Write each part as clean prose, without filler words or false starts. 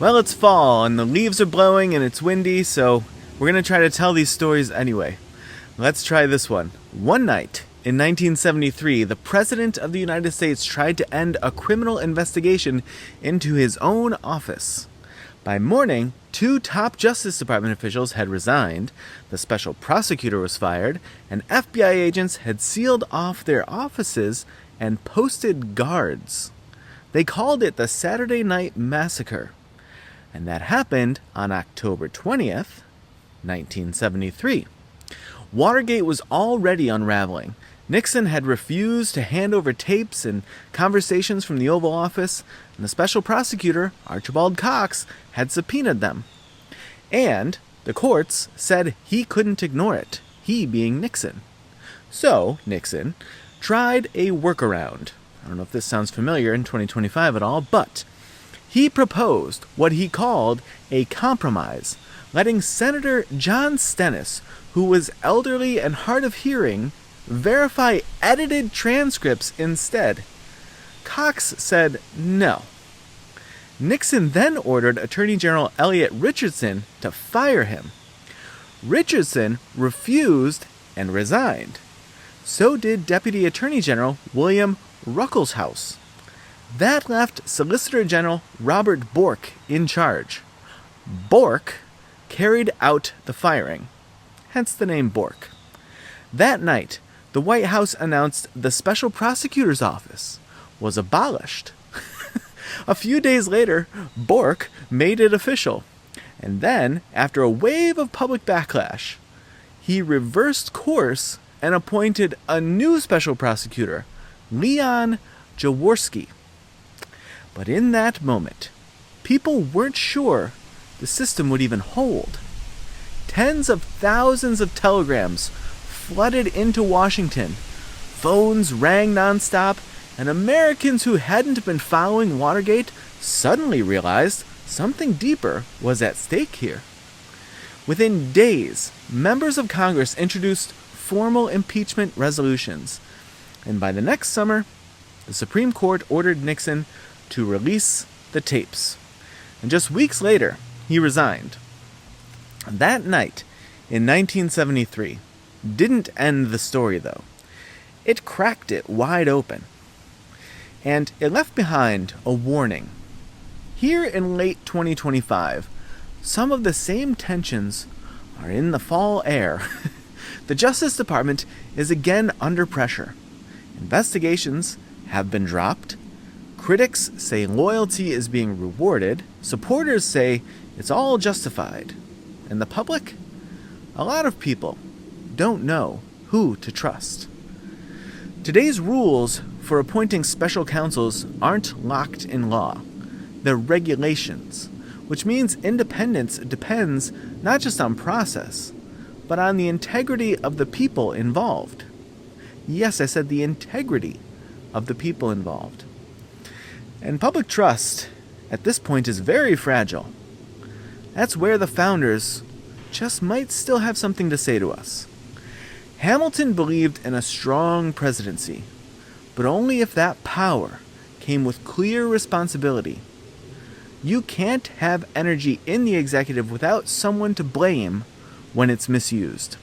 Well, it's fall and the leaves are blowing and it's windy, so we're going to try to tell these stories anyway. Let's try this one. One night in 1973, the President of the United States tried to end a criminal investigation into his own office. By morning, 2 top Justice Department officials had resigned, the special prosecutor was fired, and FBI agents had sealed off their offices and posted guards. They called it the Saturday Night Massacre. And that happened on October 20th, 1973. Watergate was already unraveling. Nixon had refused to hand over tapes and conversations from the Oval Office, and the special prosecutor, Archibald Cox, had subpoenaed them. And the courts said he couldn't ignore it, he being Nixon. So, Nixon tried a workaround. I don't know if this sounds familiar in 2025 at all, but he proposed what he called a compromise, letting Senator John Stennis, who was elderly and hard of hearing, verify edited transcripts instead. Cox said no. Nixon then ordered Attorney General Elliot Richardson to fire him. Richardson refused and resigned. So did Deputy Attorney General William Ruckelshaus. That left Solicitor General Robert Bork in charge. Bork carried out the firing, hence the name Bork. That night, the White House announced the Special Prosecutor's Office was abolished. A few days later, Bork made it official. And then, after a wave of public backlash, he reversed course and appointed a new special prosecutor, Leon Jaworski. But in that moment, people weren't sure the system would even hold. Tens of thousands of telegrams flooded into Washington. Phones rang nonstop, and Americans who hadn't been following Watergate suddenly realized something deeper was at stake here. Within days, members of Congress introduced formal impeachment resolutions, and by the next summer, the Supreme Court ordered Nixon to release the tapes. And just weeks later, he resigned. That night, in 1973, didn't end the story, though. It cracked it wide open. And it left behind a warning. Here in late 2025, some of the same tensions are in the fall air. The Justice Department is again under pressure. Investigations have been dropped. Critics say loyalty is being rewarded. Supporters say it's all justified. And the public? A lot of people don't know who to trust. Today's rules for appointing special counsels aren't locked in law. They're regulations, which means independence depends not just on process, but on the integrity of the people involved. Yes, I said the integrity of the people involved. And public trust at this point is very fragile. That's where the founders just might still have something to say to us. Hamilton believed in a strong presidency, but only if that power came with clear responsibility. You can't have energy in the executive without someone to blame when it's misused.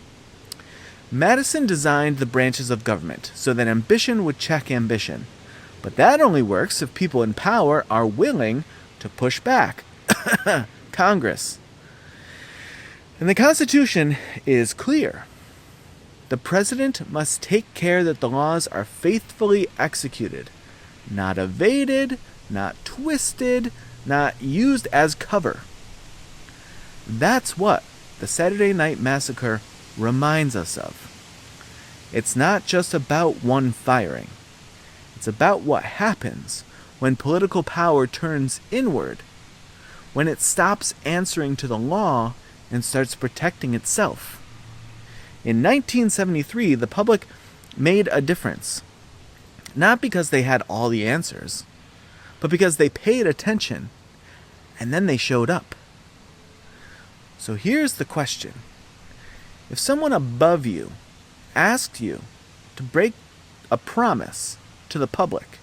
Madison designed the branches of government so that ambition would check ambition. But that only works if people in power are willing to push back. Congress. And the Constitution is clear. The president must take care that the laws are faithfully executed, not evaded, not twisted, not used as cover. That's what the Saturday Night Massacre reminds us of. It's not just about one firing. It's about what happens when political power turns inward, when it stops answering to the law and starts protecting itself. In 1973, the public made a difference, not because they had all the answers, but because they paid attention, and then they showed up. So here's the question. If someone above you asked you to break a promise to the public,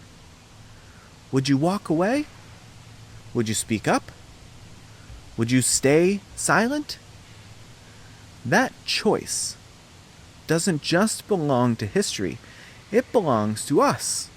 would you walk away? Would you speak up? Would you stay silent? That choice doesn't just belong to history, it belongs to us.